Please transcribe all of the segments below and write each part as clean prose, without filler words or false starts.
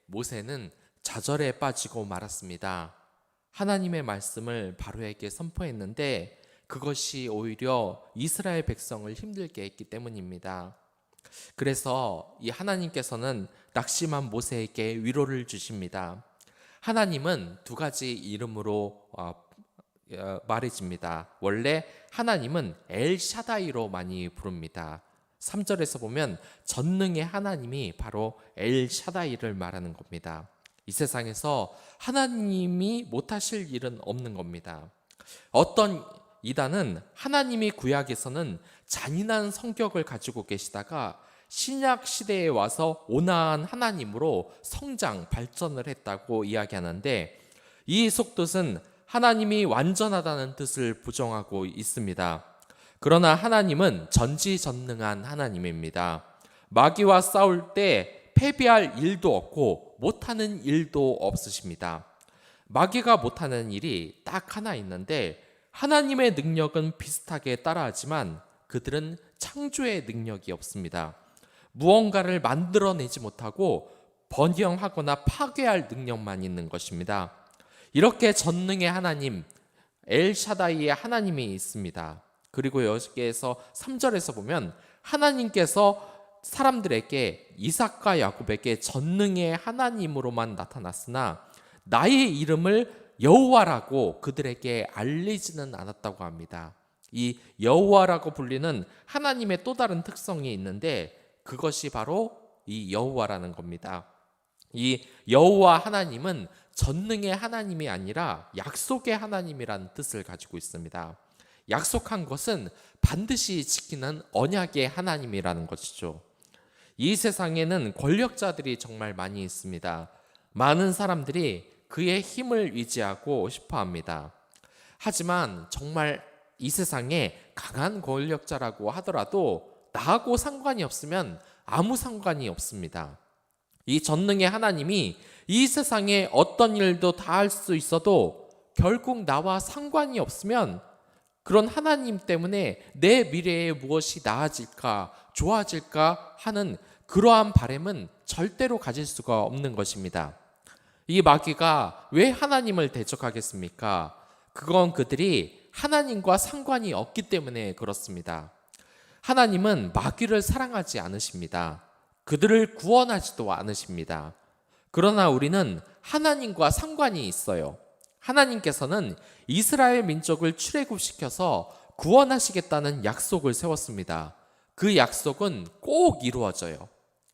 모세는 좌절에 빠지고 말았습니다. 하나님의 말씀을 바로에게 선포했는데 그것이 오히려 이스라엘 백성을 힘들게 했기 때문입니다. 그래서 이 하나님께서는 낙심한 모세에게 위로를 주십니다. 하나님은 두 가지 이름으로 말해집니다. 원래 하나님은 엘샤다이로 많이 부릅니다. 3절에서 보면 전능의 하나님이 바로 엘샤다이를 말하는 겁니다. 이 세상에서 하나님이 못하실 일은 없는 겁니다. 어떤 이단은 하나님이 구약에서는 잔인한 성격을 가지고 계시다가 신약 시대에 와서 온화한 하나님으로 성장, 발전을 했다고 이야기하는데, 이 속뜻은 하나님이 완전하다는 뜻을 부정하고 있습니다. 그러나 하나님은 전지전능한 하나님입니다. 마귀와 싸울 때 패배할 일도 없고 못하는 일도 없으십니다. 마귀가 못하는 일이 딱 하나 있는데, 하나님의 능력은 비슷하게 따라하지만 그들은 창조의 능력이 없습니다. 무언가를 만들어내지 못하고 번영하거나 파괴할 능력만 있는 것입니다. 이렇게 전능의 하나님, 엘샤다이의 하나님이 있습니다. 그리고 여기에서 3절에서 보면 하나님께서 사람들에게, 이삭과 야곱에게 전능의 하나님으로만 나타났으나 나의 이름을 여호와라고 그들에게 알리지는 않았다고 합니다. 이 여호와라고 불리는 하나님의 또 다른 특성이 있는데 그것이 바로 이 여호와라는 겁니다. 이 여호와 하나님은 전능의 하나님이 아니라 약속의 하나님이라는 뜻을 가지고 있습니다. 약속한 것은 반드시 지키는 언약의 하나님이라는 것이죠. 이 세상에는 권력자들이 정말 많이 있습니다. 많은 사람들이 그의 힘을 의지하고 싶어 합니다. 하지만 정말 이 세상에 강한 권력자라고 하더라도 나하고 상관이 없으면 아무 상관이 없습니다. 이 전능의 하나님이 이 세상에 어떤 일도 다 할 수 있어도 결국 나와 상관이 없으면 그런 하나님 때문에 내 미래에 무엇이 나아질까, 좋아질까 하는 그러한 바람은 절대로 가질 수가 없는 것입니다. 이 마귀가 왜 하나님을 대적하겠습니까? 그건 그들이 하나님과 상관이 없기 때문에 그렇습니다. 하나님은 마귀를 사랑하지 않으십니다. 그들을 구원하지도 않으십니다. 그러나 우리는 하나님과 상관이 있어요. 하나님께서는 이스라엘 민족을 출애굽시켜서 구원하시겠다는 약속을 세웠습니다. 그 약속은 꼭 이루어져요.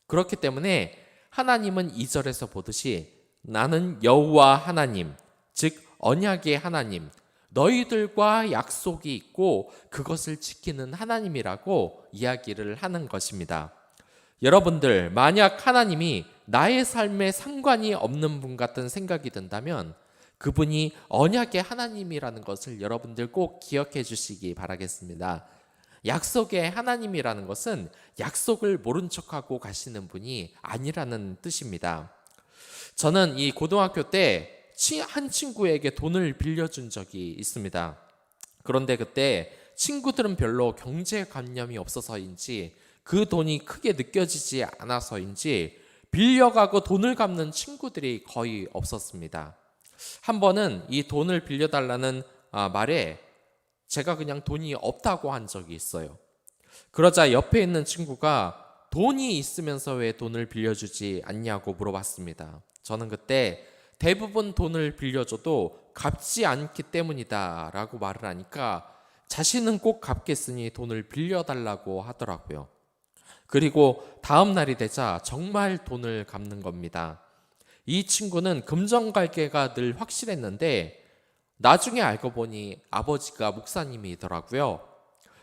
그렇기 때문에 하나님은 2절에서 보듯이 나는 여호와 하나님, 즉 언약의 하나님, 너희들과 약속이 있고 그것을 지키는 하나님이라고 이야기를 하는 것입니다. 여러분들, 만약 하나님이 나의 삶에 상관이 없는 분 같은 생각이 든다면 그분이 언약의 하나님이라는 것을 여러분들 꼭 기억해 주시기 바라겠습니다. 약속의 하나님이라는 것은 약속을 모른 척하고 가시는 분이 아니라는 뜻입니다. 저는 이 고등학교 때 한 친구에게 돈을 빌려준 적이 있습니다. 그런데 그때 친구들은 별로 경제관념이 없어서인지 그 돈이 크게 느껴지지 않아서인지 빌려가고 돈을 갚는 친구들이 거의 없었습니다. 한 번은 이 돈을 빌려달라는 말에 제가 그냥 돈이 없다고 한 적이 있어요. 그러자 옆에 있는 친구가 돈이 있으면서 왜 돈을 빌려주지 않냐고 물어봤습니다. 저는 그때 대부분 돈을 빌려줘도 갚지 않기 때문이다 라고 말을 하니까 자신은 꼭 갚겠으니 돈을 빌려달라고 하더라고요. 그리고 다음 날이 되자 정말 돈을 갚는 겁니다. 이 친구는 금전관계가 늘 확실했는데 나중에 알고 보니 아버지가 목사님이더라고요.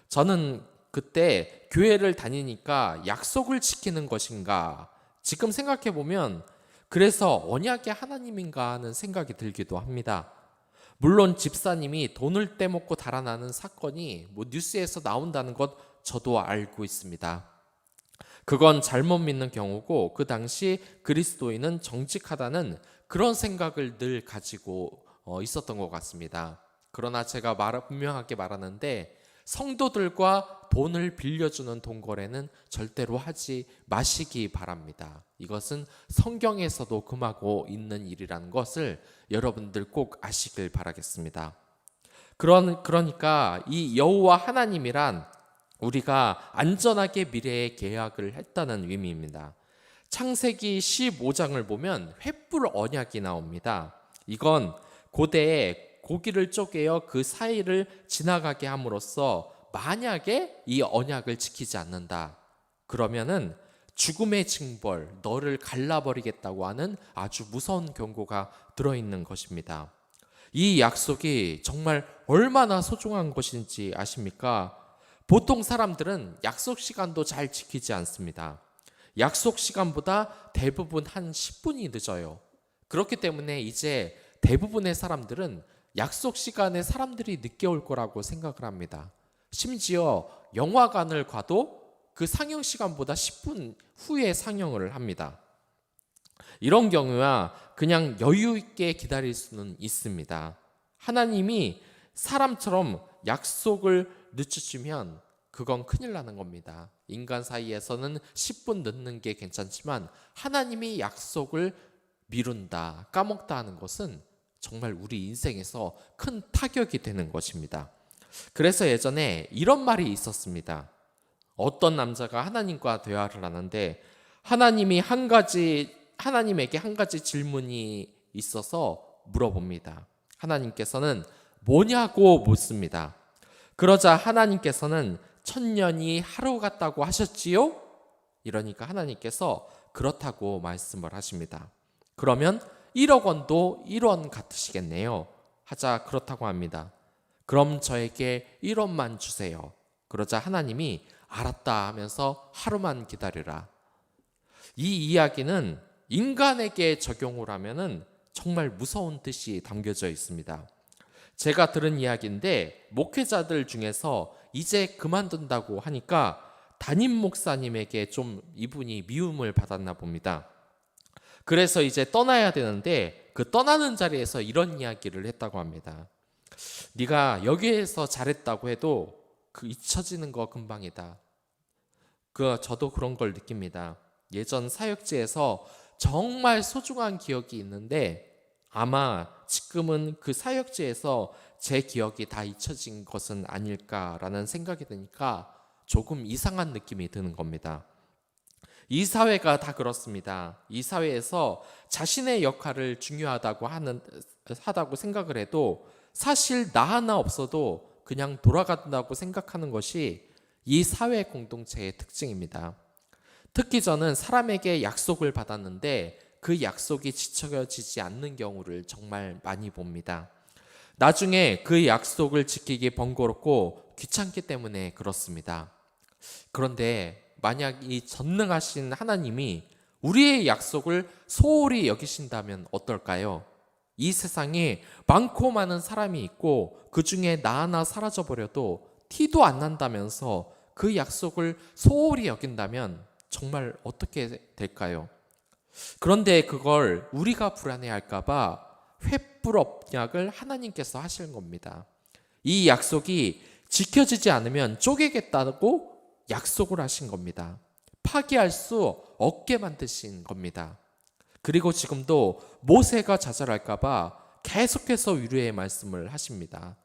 저는 그때 교회를 다니니까 약속을 지키는 것인가, 지금 생각해 보면 그래서 언약의 하나님인가 하는 생각이 들기도 합니다. 물론 집사님이 돈을 떼먹고 달아나는 사건이 뉴스에서 나온다는 것 저도 알고 있습니다. 그건 잘못 믿는 경우고 그 당시 그리스도인은 정직하다는 그런 생각을 늘 가지고 있었던 것 같습니다. 그러나 제가 분명하게 말하는데 성도들과 돈을 빌려주는 돈거래는 절대로 하지 마시기 바랍니다. 이것은 성경에서도 금하고 있는 일이라는 것을 여러분들 꼭 아시길 바라겠습니다. 그러니까 이 여호와 하나님이란 우리가 안전하게 미래에 계약을 했다는 의미입니다. 창세기 15장을 보면 횃불 언약이 나옵니다. 이건 고대에 고기를 쪼개어 그 사이를 지나가게 함으로써 만약에 이 언약을 지키지 않는다, 그러면은 죽음의 징벌, 너를 갈라버리겠다고 하는 아주 무서운 경고가 들어있는 것입니다. 이 약속이 정말 얼마나 소중한 것인지 아십니까? 보통 사람들은 약속 시간도 잘 지키지 않습니다. 약속 시간보다 대부분 한 10분이 늦어요. 그렇기 때문에 이제 대부분의 사람들은 약속 시간에 사람들이 늦게 올 거라고 생각을 합니다. 심지어 영화관을 가도 그 상영 시간보다 10분 후에 상영을 합니다. 이런 경우야 그냥 여유 있게 기다릴 수는 있습니다. 하나님이 사람처럼 약속을 늦추시면 그건 큰일 나는 겁니다. 인간 사이에서는 10분 늦는 게 괜찮지만 하나님이 약속을 미룬다, 까먹다 하는 것은 정말 우리 인생에서 큰 타격이 되는 것입니다. 그래서 예전에 이런 말이 있었습니다. 어떤 남자가 하나님과 대화를 하는데 하나님에게 한 가지 질문이 있어서 물어봅니다. 하나님께서는 뭐냐고 묻습니다. 그러자 하나님께서는 1000년이 하루 같다고 하셨지요? 이러니까 하나님께서 그렇다고 말씀을 하십니다. 그러면 1억 원도 1원 같으시겠네요. 하자 그렇다고 합니다. 그럼 저에게 1원만 주세요. 그러자 하나님이 알았다 하면서 하루만 기다리라. 이 이야기는 인간에게 적용을 하면은 정말 무서운 뜻이 담겨져 있습니다. 제가 들은 이야기인데 목회자들 중에서 이제 그만둔다고 하니까 담임 목사님에게 좀 이분이 미움을 받았나 봅니다. 그래서 이제 떠나야 되는데 그 떠나는 자리에서 이런 이야기를 했다고 합니다. 네가 여기에서 잘했다고 해도 그 잊혀지는 거 금방이다. 저도 그런 걸 느낍니다. 예전 사역지에서 정말 소중한 기억이 있는데 아마 지금은 그 사역지에서 제 기억이 다 잊혀진 것은 아닐까라는 생각이 드니까 조금 이상한 느낌이 드는 겁니다. 이 사회가 다 그렇습니다. 이 사회에서 자신의 역할을 중요하다고 생각을 해도 사실 나 하나 없어도 그냥 돌아간다고 생각하는 것이 이 사회 공동체의 특징입니다. 특히 저는 사람에게 약속을 받았는데 그 약속이 지켜지지 않는 경우를 정말 많이 봅니다. 나중에 그 약속을 지키기 번거롭고 귀찮기 때문에 그렇습니다. 그런데 만약 이 전능하신 하나님이 우리의 약속을 소홀히 여기신다면 어떨까요? 이 세상에 많고 많은 사람이 있고 그 중에 나 하나 사라져버려도 티도 안 난다면서 그 약속을 소홀히 여긴다면 정말 어떻게 될까요? 그런데 그걸 우리가 불안해할까봐 횃불 언약을 하나님께서 하시는 겁니다. 이 약속이 지켜지지 않으면 쪼개겠다고 약속을 하신 겁니다. 파기할 수 없게 만드신 겁니다. 그리고 지금도 모세가 좌절할까봐 계속해서 위로의 말씀을 하십니다.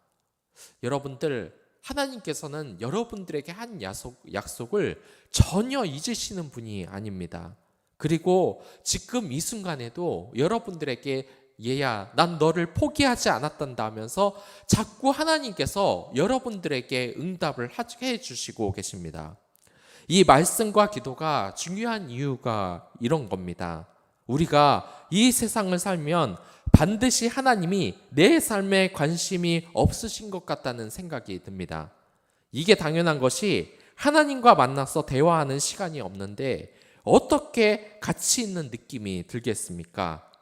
여러분들, 하나님께서는 여러분들에게 한 약속을 전혀 잊으시는 분이 아닙니다. 그리고 지금 이 순간에도 여러분들에게 얘야, 난 너를 포기하지 않았단다 하면서 자꾸 하나님께서 여러분들에게 응답을 해 주시고 계십니다. 이 말씀과 기도가 중요한 이유가 이런 겁니다. 우리가 이 세상을 살면 반드시 하나님이 내 삶에 관심이 없으신 것 같다는 생각이 듭니다. 이게 당연한 것이 하나님과 만나서 대화하는 시간이 없는데 어떻게 가치 있는 느낌이 들겠습니까?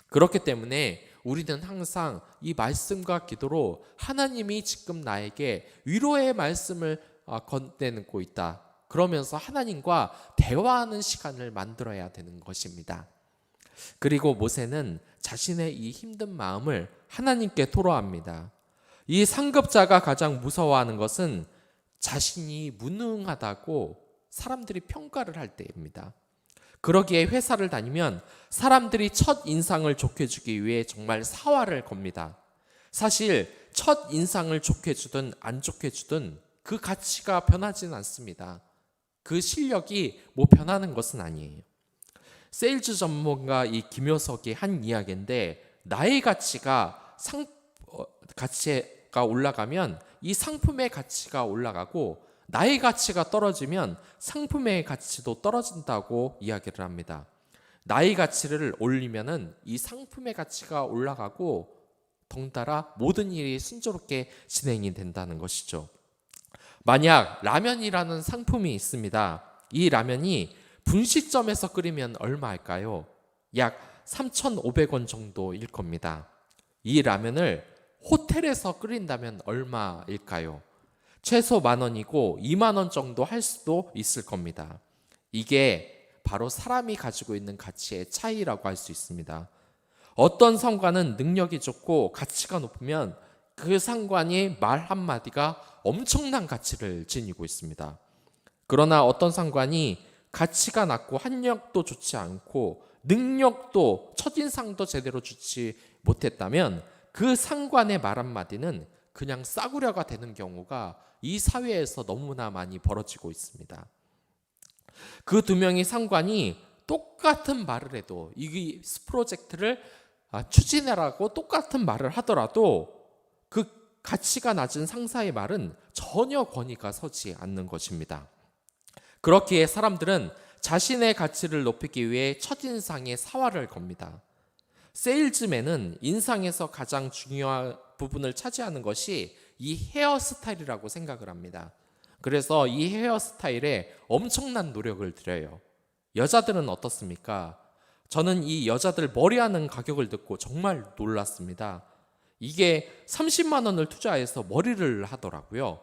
그렇기 때문에 우리는 항상 이 말씀과 기도로 하나님이 지금 나에게 위로의 말씀을 건네고 있다, 그러면서 하나님과 대화하는 시간을 만들어야 되는 것입니다. 그리고 모세는 자신의 이 힘든 마음을 하나님께 토로합니다. 이 상급자가 가장 무서워하는 것은 자신이 무능하다고 사람들이 평가를 할 때입니다. 그러기에 회사를 다니면 사람들이 첫 인상을 좋게 주기 위해 정말 사활을 겁니다. 사실 첫 인상을 좋게 주든 안 좋게 주든 그 가치가 변하지는 않습니다. 그 실력이 뭐 변하는 것은 아니에요. 세일즈 전문가 이 김효석이 한 이야기인데, 나의 가치가 올라가면 이 상품의 가치가 올라가고, 나의 가치가 떨어지면 상품의 가치도 떨어진다고 이야기를 합니다. 나의 가치를 올리면은 이 상품의 가치가 올라가고, 덩달아 모든 일이 순조롭게 진행이 된다는 것이죠. 만약 라면이라는 상품이 있습니다. 이 라면이 분식점에서 끓이면 얼마일까요? 약 3,500원 정도일 겁니다. 이 라면을 호텔에서 끓인다면 얼마일까요? 최소 10,000원이고 20,000원 정도 할 수도 있을 겁니다. 이게 바로 사람이 가지고 있는 가치의 차이라고 할 수 있습니다. 어떤 상관은 능력이 좋고 가치가 높으면 그 상관이 말 한마디가 엄청난 가치를 지니고 있습니다. 그러나 어떤 상관이 가치가 낮고 학력도 좋지 않고 능력도 첫인상도 제대로 주지 못했다면 그 상관의 말 한마디는 그냥 싸구려가 되는 경우가 이 사회에서 너무나 많이 벌어지고 있습니다. 그 두 명의 상관이 똑같은 말을 해도, 이 프로젝트를 추진하라고 똑같은 말을 하더라도 그 가치가 낮은 상사의 말은 전혀 권위가 서지 않는 것입니다. 그렇기에 사람들은 자신의 가치를 높이기 위해 첫인상에 사활을 겁니다. 세일즈맨은 인상에서 가장 중요한 부분을 차지하는 것이 이 헤어스타일이라고 생각을 합니다. 그래서 이 헤어스타일에 엄청난 노력을 들여요. 여자들은 어떻습니까? 저는 이 여자들 머리하는 가격을 듣고 정말 놀랐습니다. 이게 30만 원을 투자해서 머리를 하더라고요.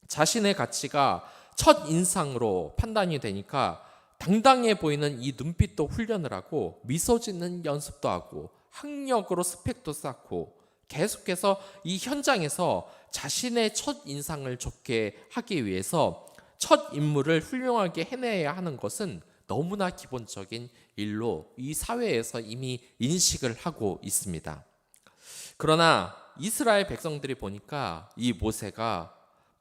자신의 가치가 첫 인상으로 판단이 되니까 당당해 보이는 이 눈빛도 훈련을 하고, 미소 짓는 연습도 하고, 학력으로 스펙도 쌓고, 계속해서 이 현장에서 자신의 첫 인상을 좋게 하기 위해서 첫 임무를 훌륭하게 해내야 하는 것은 너무나 기본적인 일로 이 사회에서 이미 인식을 하고 있습니다. 그러나 이스라엘 백성들이 보니까 이 모세가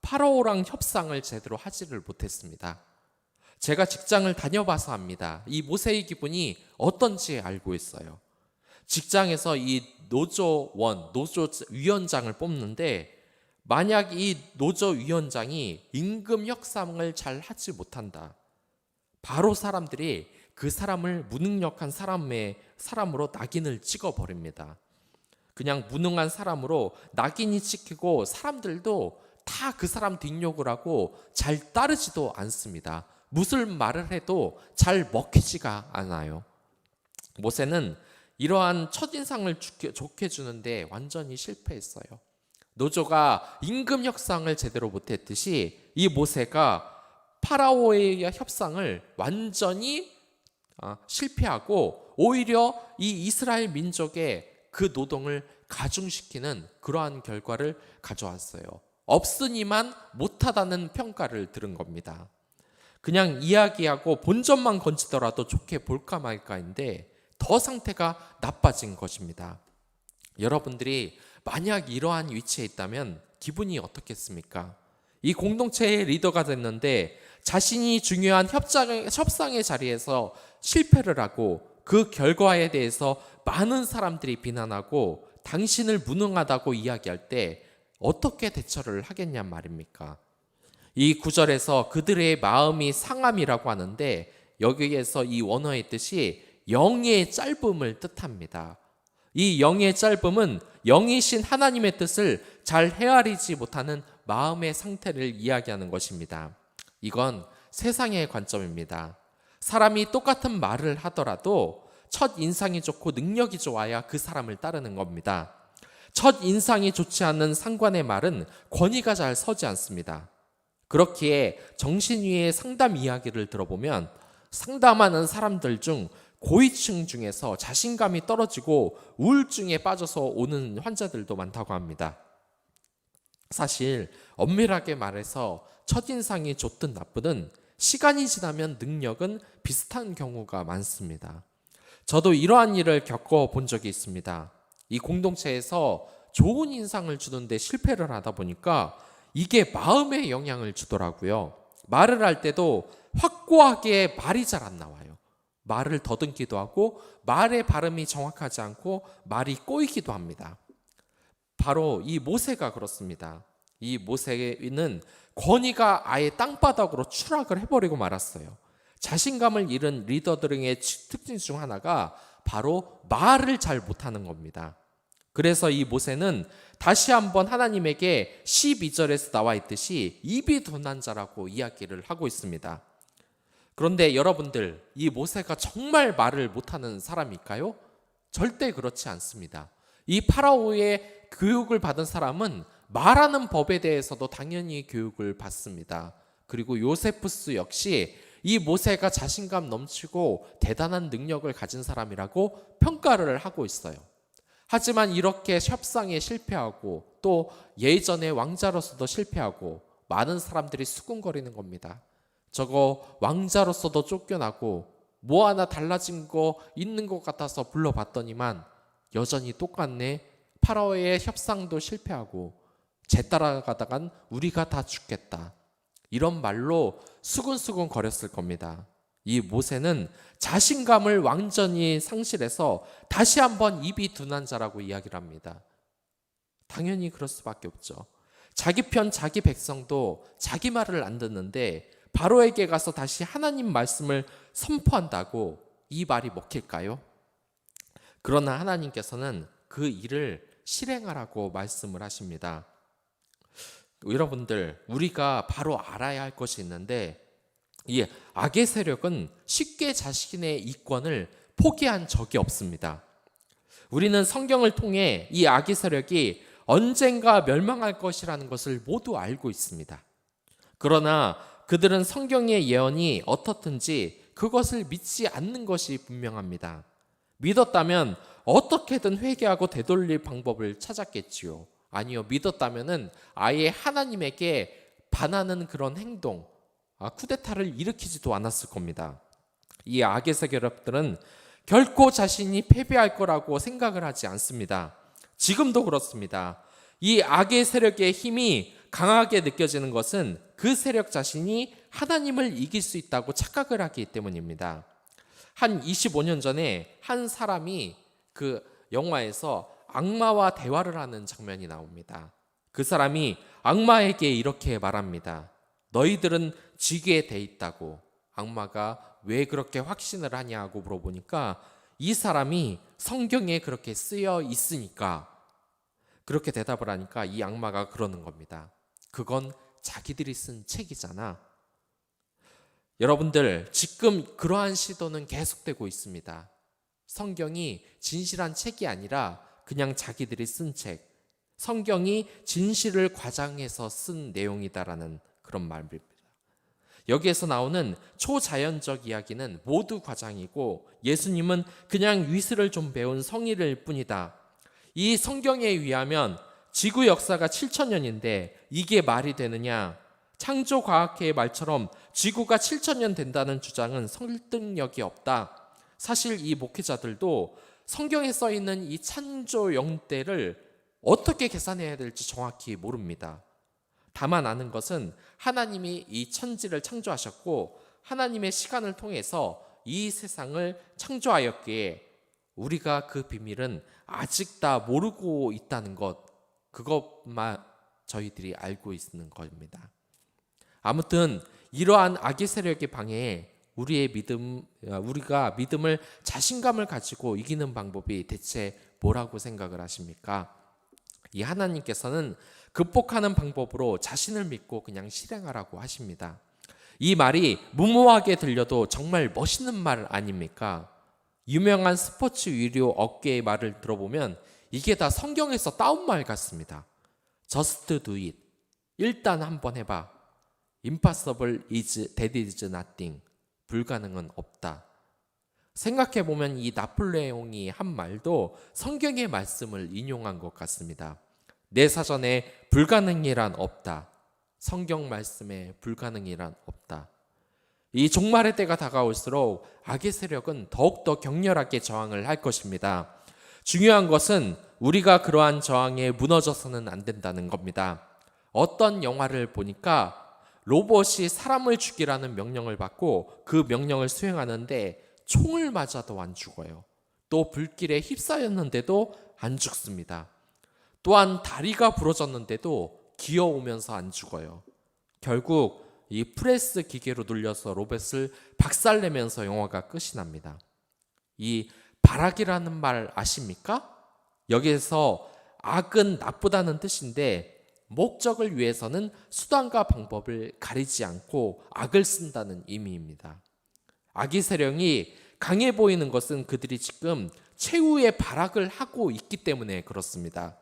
파라오랑 협상을 제대로 하지를 못했습니다. 제가 직장을 다녀봐서 압니다. 이 모세의 기분이 어떤지 알고 있어요. 직장에서 이 노조위원장을 뽑는데, 만약 이 노조위원장이 임금 협상을 잘 하지 못한다, 바로 사람들이 그 사람을 무능력한 사람으로 낙인을 찍어버립니다. 그냥 무능한 사람으로 낙인이 찍히고 사람들도 다 그 사람 뒷욕을 하고 잘 따르지도 않습니다. 무슨 말을 해도 잘 먹히지가 않아요. 모세는 이러한 첫인상을 좋게 주는데 완전히 실패했어요. 노조가 임금 협상을 제대로 못했듯이 이 모세가 파라오의 협상을 완전히 실패하고, 오히려 이 이스라엘 민족의 그 노동을 가중시키는 그러한 결과를 가져왔어요. 없으니만 못하다는 평가를 들은 겁니다. 그냥 이야기하고 본전만 건지더라도 좋게 볼까 말까인데 더 상태가 나빠진 것입니다. 여러분들이 만약 이러한 위치에 있다면 기분이 어떻겠습니까? 이 공동체의 리더가 됐는데 자신이 중요한 협상의 자리에서 실패를 하고, 그 결과에 대해서 많은 사람들이 비난하고 당신을 무능하다고 이야기할 때 어떻게 대처를 하겠냔 말입니까? 이 구절에서 그들의 마음이 상함이라고 하는데, 여기에서 이 원어의 뜻이 영의 짧음을 뜻합니다. 이 영의 짧음은 영이신 하나님의 뜻을 잘 헤아리지 못하는 마음의 상태를 이야기하는 것입니다. 이건 세상의 관점입니다. 사람이 똑같은 말을 하더라도 첫 인상이 좋고 능력이 좋아야 그 사람을 따르는 겁니다. 첫 인상이 좋지 않은 상관의 말은 권위가 잘 서지 않습니다. 그렇기에 정신위의 상담 이야기를 들어보면 상담하는 사람들 중 고위층 중에서 자신감이 떨어지고 우울증에 빠져서 오는 환자들도 많다고 합니다. 사실 엄밀하게 말해서 첫인상이 좋든 나쁘든 시간이 지나면 능력은 비슷한 경우가 많습니다. 저도 이러한 일을 겪어본 적이 있습니다. 이 공동체에서 좋은 인상을 주는데 실패를 하다 보니까 이게 마음에 영향을 주더라고요. 말을 할 때도 확고하게 말이 잘 안 나와요. 말을 더듬기도 하고 말의 발음이 정확하지 않고 말이 꼬이기도 합니다. 바로 이 모세가 그렇습니다. 이 모세는 권위가 아예 땅바닥으로 추락을 해버리고 말았어요. 자신감을 잃은 리더들의 특징 중 하나가 바로 말을 잘 못하는 겁니다. 그래서 이 모세는 다시 한번 하나님에게 12절에서 나와 있듯이 입이 둔한 자라고 이야기를 하고 있습니다. 그런데 여러분들, 이 모세가 정말 말을 못하는 사람일까요? 절대 그렇지 않습니다. 이 파라오의 교육을 받은 사람은 말하는 법에 대해서도 당연히 교육을 받습니다. 그리고 요세푸스 역시 이 모세가 자신감 넘치고 대단한 능력을 가진 사람이라고 평가를 하고 있어요. 하지만 이렇게 협상에 실패하고 또 예전의 왕자로서도 실패하고 많은 사람들이 수군거리는 겁니다. 저거 왕자로서도 쫓겨나고 뭐 하나 달라진 거 있는 것 같아서 불러봤더니만 여전히 똑같네. 파라오의 협상도 실패하고 제 따라가다간 우리가 다 죽겠다. 이런 말로 수군수군 거렸을 겁니다. 이 모세는 자신감을 완전히 상실해서 다시 한번 입이 둔한 자라고 이야기를 합니다. 당연히 그럴 수밖에 없죠. 자기 편 자기 백성도 자기 말을 안 듣는데 바로에게 가서 다시 하나님 말씀을 선포한다고 이 말이 먹힐까요? 그러나 하나님께서는 그 일을 실행하라고 말씀을 하십니다. 여러분들, 우리가 바로 알아야 할 것이 있는데 이 악의 세력은 쉽게 자신의 이권을 포기한 적이 없습니다. 우리는 성경을 통해 이 악의 세력이 언젠가 멸망할 것이라는 것을 모두 알고 있습니다. 그러나 그들은 성경의 예언이 어떻든지 그것을 믿지 않는 것이 분명합니다. 믿었다면 어떻게든 회개하고 되돌릴 방법을 찾았겠지요. 아니요, 믿었다면은 아예 하나님에게 반하는 그런 행동, 쿠데타를 일으키지도 않았을 겁니다. 이 악의 세력들은 결코 자신이 패배할 거라고 생각을 하지 않습니다. 지금도 그렇습니다. 이 악의 세력의 힘이 강하게 느껴지는 것은 그 세력 자신이 하나님을 이길 수 있다고 착각을 하기 때문입니다. 한 25년 전에 한 사람이 그 영화에서 악마와 대화를 하는 장면이 나옵니다. 그 사람이 악마에게 이렇게 말합니다. 너희들은 지게 돼 있다고. 악마가 왜 그렇게 확신을 하냐고 물어보니까 이 사람이 성경에 그렇게 쓰여 있으니까, 그렇게 대답을 하니까 이 악마가 그러는 겁니다. 그건 자기들이 쓴 책이잖아. 여러분들, 지금 그러한 시도는 계속되고 있습니다. 성경이 진실한 책이 아니라 그냥 자기들이 쓴 책, 성경이 진실을 과장해서 쓴 내용이다라는 그런 말입니다. 여기에서 나오는 초자연적 이야기는 모두 과장이고 예수님은 그냥 위스를 좀 배운 성인일 뿐이다. 이 성경에 의하면 지구 역사가 7,000년인데 이게 말이 되느냐? 창조과학회의 말처럼 지구가 7,000년 된다는 주장은 설득력이 없다. 사실 이 목회자들도 성경에 써 있는 이 창조 영대를 어떻게 계산해야 될지 정확히 모릅니다. 다만 아는 것은 하나님이 이 천지를 창조하셨고 하나님의 시간을 통해서 이 세상을 창조하였기에 우리가 그 비밀은 아직 다 모르고 있다는 것, 그것만 저희들이 알고 있는 겁니다. 아무튼 이러한 악의 세력의 방해에 우리가 믿음을, 자신감을 가지고 이기는 방법이 대체 뭐라고 생각을 하십니까? 이 하나님께서는 극복하는 방법으로 자신을 믿고 그냥 실행하라고 하십니다. 이 말이 무모하게 들려도 정말 멋있는 말 아닙니까? 유명한 스포츠 위료 업계의 말을 들어보면 이게 다 성경에서 따온 말 같습니다. Just do it. 일단 한번 해봐. Impossible is that is nothing. 불가능은 없다. 생각해보면 이 나폴레옹이 한 말도 성경의 말씀을 인용한 것 같습니다. 내 사전에 불가능이란 없다. 성경 말씀에 불가능이란 없다. 이 종말의 때가 다가올수록 악의 세력은 더욱더 격렬하게 저항을 할 것입니다. 중요한 것은 우리가 그러한 저항에 무너져서는 안 된다는 겁니다. 어떤 영화를 보니까 로봇이 사람을 죽이라는 명령을 받고 그 명령을 수행하는데 총을 맞아도 안 죽어요. 또 불길에 휩싸였는데도 안 죽습니다. 또한 다리가 부러졌는데도 기어오면서 안 죽어요. 결국 이 프레스 기계로 눌려서 로봇을 박살내면서 영화가 끝이 납니다. 이 발악이라는 말 아십니까? 여기에서 악은 나쁘다는 뜻인데 목적을 위해서는 수단과 방법을 가리지 않고 악을 쓴다는 의미입니다. 악의 세력이 강해 보이는 것은 그들이 지금 최후의 발악을 하고 있기 때문에 그렇습니다.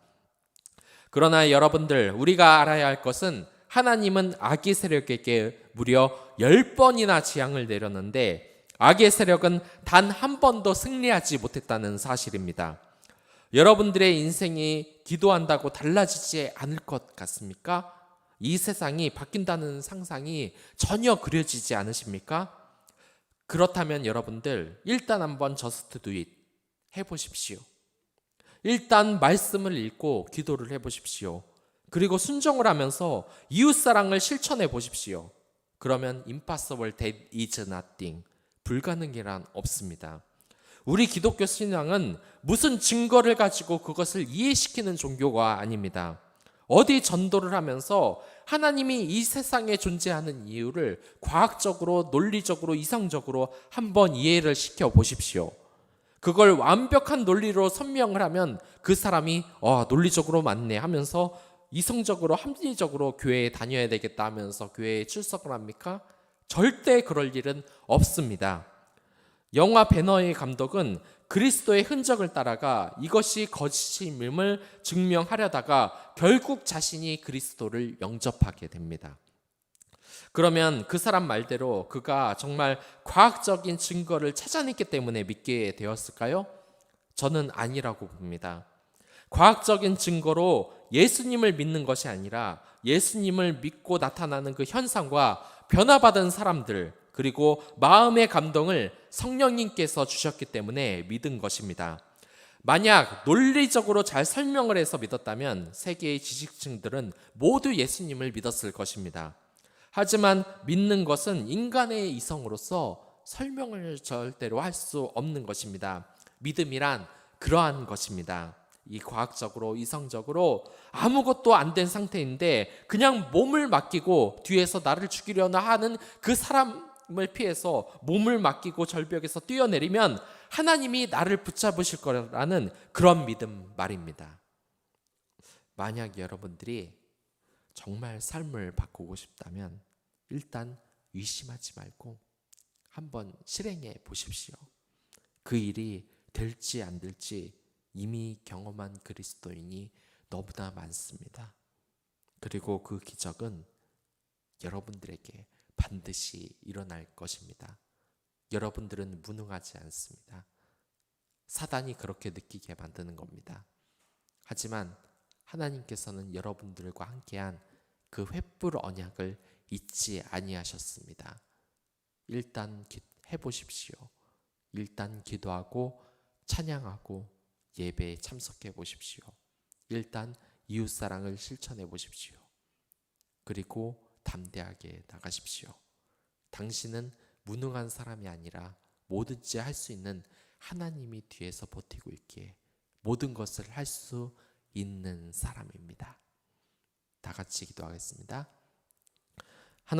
그러나 여러분들, 우리가 알아야 할 것은 하나님은 악의 세력에게 무려 10번이나 재앙을 내렸는데 악의 세력은 단 한 번도 승리하지 못했다는 사실입니다. 여러분들의 인생이 기도한다고 달라지지 않을 것 같습니까? 이 세상이 바뀐다는 상상이 전혀 그려지지 않으십니까? 그렇다면 여러분들 일단 한번 저스트 두잇 해보십시오. 일단 말씀을 읽고 기도를 해보십시오. 그리고 순종을 하면서 이웃사랑을 실천해 보십시오. 그러면 impossible that is nothing, 불가능이란 없습니다. 우리 기독교 신앙은 무슨 증거를 가지고 그것을 이해시키는 종교가 아닙니다. 어디 전도를 하면서 하나님이 이 세상에 존재하는 이유를 과학적으로, 논리적으로, 이성적으로 한번 이해를 시켜 보십시오. 그걸 완벽한 논리로 설명을 하면 그 사람이 논리적으로 맞네 하면서 이성적으로, 합리적으로 교회에 다녀야 되겠다 하면서 교회에 출석을 합니까? 절대 그럴 일은 없습니다. 영화 배너의 감독은 그리스도의 흔적을 따라가 이것이 거짓임을 증명하려다가 결국 자신이 그리스도를 영접하게 됩니다. 그러면 그 사람 말대로 그가 정말 과학적인 증거를 찾아냈기 때문에 믿게 되었을까요? 저는 아니라고 봅니다. 과학적인 증거로 예수님을 믿는 것이 아니라 예수님을 믿고 나타나는 그 현상과 변화받은 사람들, 그리고 마음의 감동을 성령님께서 주셨기 때문에 믿은 것입니다. 만약 논리적으로 잘 설명을 해서 믿었다면 세계의 지식층들은 모두 예수님을 믿었을 것입니다. 하지만 믿는 것은 인간의 이성으로서 설명을 절대로 할 수 없는 것입니다. 믿음이란 그러한 것입니다. 이 과학적으로, 이성적으로 아무것도 안 된 상태인데 그냥 몸을 맡기고 뒤에서 나를 죽이려나 하는 그 사람을 피해서 몸을 맡기고 절벽에서 뛰어내리면 하나님이 나를 붙잡으실 거라는 그런 믿음 말입니다. 만약 여러분들이 정말 삶을 바꾸고 싶다면 일단 의심하지 말고 한번 실행해 보십시오. 그 일이 될지 안 될지 이미 경험한 그리스도인이 너무나 많습니다. 그리고 그 기적은 여러분들에게 반드시 일어날 것입니다. 여러분들은 무능하지 않습니다. 사단이 그렇게 느끼게 만드는 겁니다. 하지만 하나님께서는 여러분들과 함께한 그 횃불 언약을 잊지 아니하셨습니다. 일단 해보십시오. 일단 기도하고 찬양하고 예배에 참석해 보십시오. 일단 이웃사랑을 실천해 보십시오. 그리고 담대하게 나가십시오. 당신은 무능한 사람이 아니라 뭐든지 할 수 있는 하나님이 뒤에서 버티고 있기에 모든 것을 할 수 있는 사람입니다. 다 같이 기도하겠습니다.